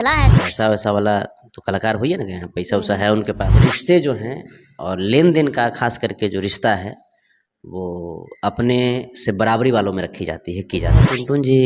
पैसा वैसा वाला तो कलाकार हुई है ना, यहाँ पैसा वैसा है उनके पास। रिश्ते जो हैं और लेन देन का खास करके जो रिश्ता है वो अपने से बराबरी वालों में रखी जाती है, की जाती है। टुनटुन जी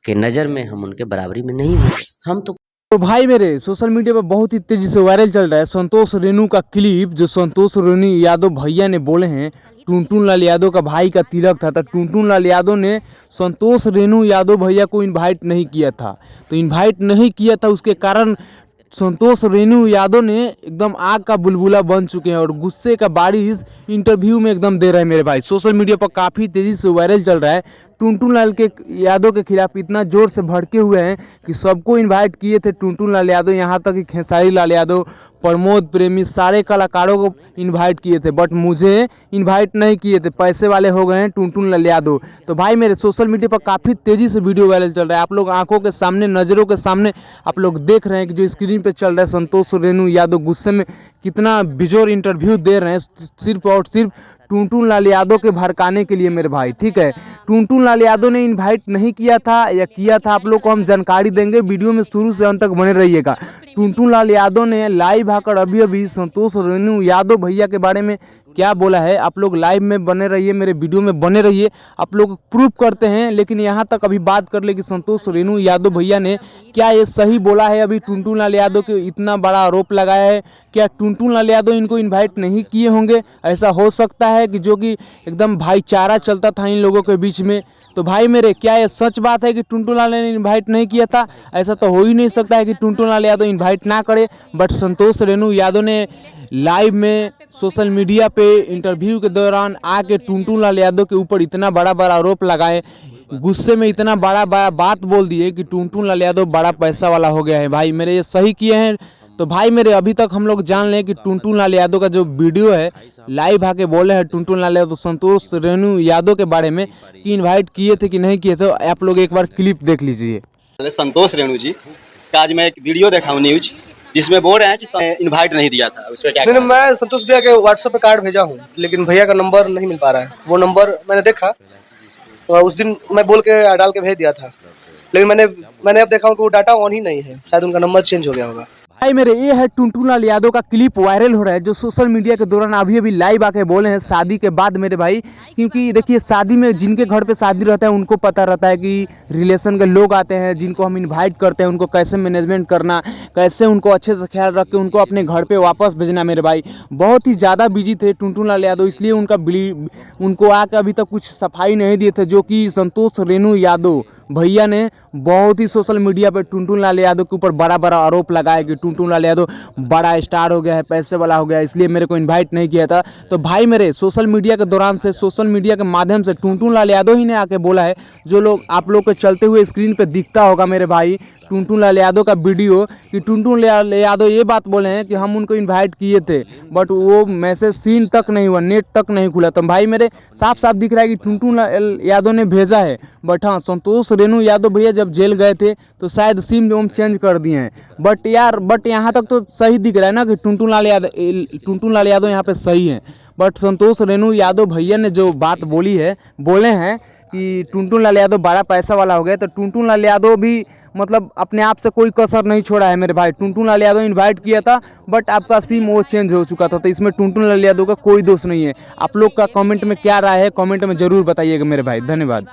के नज़र में हम उनके बराबरी में नहीं हैं। हम तो भाई मेरे सोशल मीडिया पर बहुत ही तेजी से वायरल चल रहा है संतोष रेणु का क्लिप, जो संतोष रेणु यादव भैया ने बोले हैं। टुनटुन लाल यादव का भाई का तिलक था, तो टुनटुन लाल यादव ने संतोष रेणु यादव भैया को इनवाइट नहीं किया था। तो इनवाइट नहीं किया था, उसके कारण संतोष रेणु यादव ने एकदम आग का बुलबुला बन चुके हैं और गुस्से का बारिश इंटरव्यू में एकदम दे रहे हैं मेरे भाई। सोशल मीडिया पर काफ़ी तेज़ी से वायरल चल रहा है। टुनटुन लाल के यादव के खिलाफ इतना जोर से भड़के हुए हैं कि सबको इनवाइट किए थे टुनटुन लाल यादव, यहाँ तक कि खेसारी लाल यादव, प्रमोद प्रेमी, सारे कलाकारों को इनवाइट किए थे, बट मुझे इनवाइट नहीं किए थे। पैसे वाले हो गए हैं टुनटुन लाल यादव। तो भाई मेरे सोशल मीडिया पर काफ़ी तेज़ी से वीडियो वायरल चल रहा है। आप लोग आंखों के सामने, नज़रों के सामने आप लोग देख रहे हैं कि जो स्क्रीन पे चल रहा है, संतोष रेणु यादव गुस्से में कितना बेजोर इंटरव्यू दे रहे हैं सिर्फ और सिर्फ टुनटुन लाल यादव के भड़काने के लिए मेरे भाई। ठीक है, टुनटुन लाल यादव ने इनवाइट नहीं किया था या किया था, आप लोग को हम जानकारी देंगे। वीडियो में शुरू से अंत तक बने रहिएगा। टुनटुन लाल यादव ने लाइव आकर अभी अभी संतोष रेणु यादव भैया के बारे में क्या बोला है, आप लोग लाइव में बने रहिए, मेरे वीडियो में बने रहिए, आप लोग प्रूफ करते हैं। लेकिन यहाँ तक अभी बात कर ले कि संतोष रेणु यादव भैया ने क्या ये सही बोला है। अभी टुनटुन लाल यादव के इतना बड़ा आरोप लगाया है, क्या टुनटुन लाल यादव इनको इनवाइट नहीं किए होंगे? ऐसा हो सकता है कि जो कि एकदम भाईचारा चलता था इन लोगों के बीच में। तो भाई मेरे, क्या ये सच बात है कि टुनटुन लाल ने इनवाइट नहीं किया था? ऐसा तो हो ही नहीं सकता है कि टुनटुन लाल यादव इनवाइट ना करे। बट संतोष रेणु यादव ने लाइव में सोशल मीडिया पे इंटरव्यू के दौरान आके टुनटुन लाल यादव के ऊपर इतना बड़ा बड़ा आरोप लगाए, गुस्से में इतना बड़ा बड़ा बात बोल दिए कि टुनटुन लाल यादव बड़ा पैसा वाला हो गया है। भाई मेरे, ये सही किए हैं। तो भाई मेरे, अभी तक हम लोग जान लें कि टुनटुन लाल यादव का जो वीडियो है, लाइव आके बोले हैं टुनटुन लाल यादव संतोष रेणु यादव के बारे में कि इनवाइट किए थे कि नहीं किए थे। आप लोग एक बार क्लिप देख लीजिए। संतोष रेणु जी का आज मैं एक वीडियो देखा हूँ न्यूज, जिसमें बोल रहे हैं कि इनवाइट नहीं दिया था। उस पर क्या? मैं संतोष भैया के व्हाट्सएप पे कार्ड भेजा हूँ, लेकिन भैया का नंबर नहीं मिल पा रहा है। वो नंबर मैंने देखा तो उस दिन मैं बोल के डाल के भेज दिया था, लेकिन मैंने अब देखा हूँ कि वो डाटा ऑन ही नहीं है, शायद उनका नंबर चेंज हो गया होगा। भाई मेरे, ये है टुनटुन लाल यादव का क्लिप वायरल हो रहा है, जो सोशल मीडिया के दौरान अभी अभी लाइव आके बोले हैं शादी के बाद मेरे भाई। क्योंकि देखिए, शादी में जिनके घर पे शादी रहता है उनको पता रहता है कि रिलेशन के लोग आते हैं जिनको हम इनवाइट करते हैं, उनको कैसे मैनेजमेंट करना, कैसे उनको अच्छे से ख्याल रख के उनको अपने घर पे वापस भेजना। मेरे भाई बहुत ही ज़्यादा बिजी थे टुनटुन लाल यादव, इसलिए उनको आके अभी तक कुछ सफाई नहीं दिए थे, जो कि संतोष रेणु यादव भैया ने बहुत ही सोशल मीडिया पे टुनटुन लाल यादव के ऊपर बड़ा बड़ा आरोप लगाया कि टुनटुन लाल यादव बड़ा स्टार हो गया है, पैसे वाला हो गया है, इसलिए मेरे को इनवाइट नहीं किया था। तो भाई मेरे, सोशल मीडिया के दौरान से, सोशल मीडिया के माध्यम से टुनटुन लाल यादव ही ने आके बोला है, जो लोग आप लोग के चलते हुए स्क्रीन पे दिखता होगा मेरे भाई, टुनटुन लाल यादव का वीडियो, कि टुनटुन लाल यादव ये बात बोले हैं कि हम उनको इनवाइट किए थे, बट वो मैसेज सीन तक नहीं हुआ, नेट तक नहीं खुला। तो भाई मेरे, साफ साफ दिख रहा है कि टुनटुन लाल यादव ने भेजा है। बट हाँ, संतोष रेणु यादव भैया जब जेल गए थे तो शायद सिम जो चेंज कर दिए हैं। बट यहाँ तक तो सही दिख रहा है ना कि टुनटुन लाल यादव यहाँ पे सही है। बट संतोष रेणु यादव भैया ने जो बात बोले हैं कि टुनटुन लाल यादव बड़ा पैसा वाला हो गया, तो टुनटुन लाल यादव भी मतलब अपने आप से कोई कसर नहीं छोड़ा है मेरे भाई। टुनटुन लाल यादव इनवाइट किया था, बट आपका सिम वो चेंज हो चुका था, तो इसमें टुनटुन लाल यादव का कोई दोष नहीं है। आप लोग का कमेंट में क्या राय है, कमेंट में जरूर बताइएगा मेरे भाई। धन्यवाद।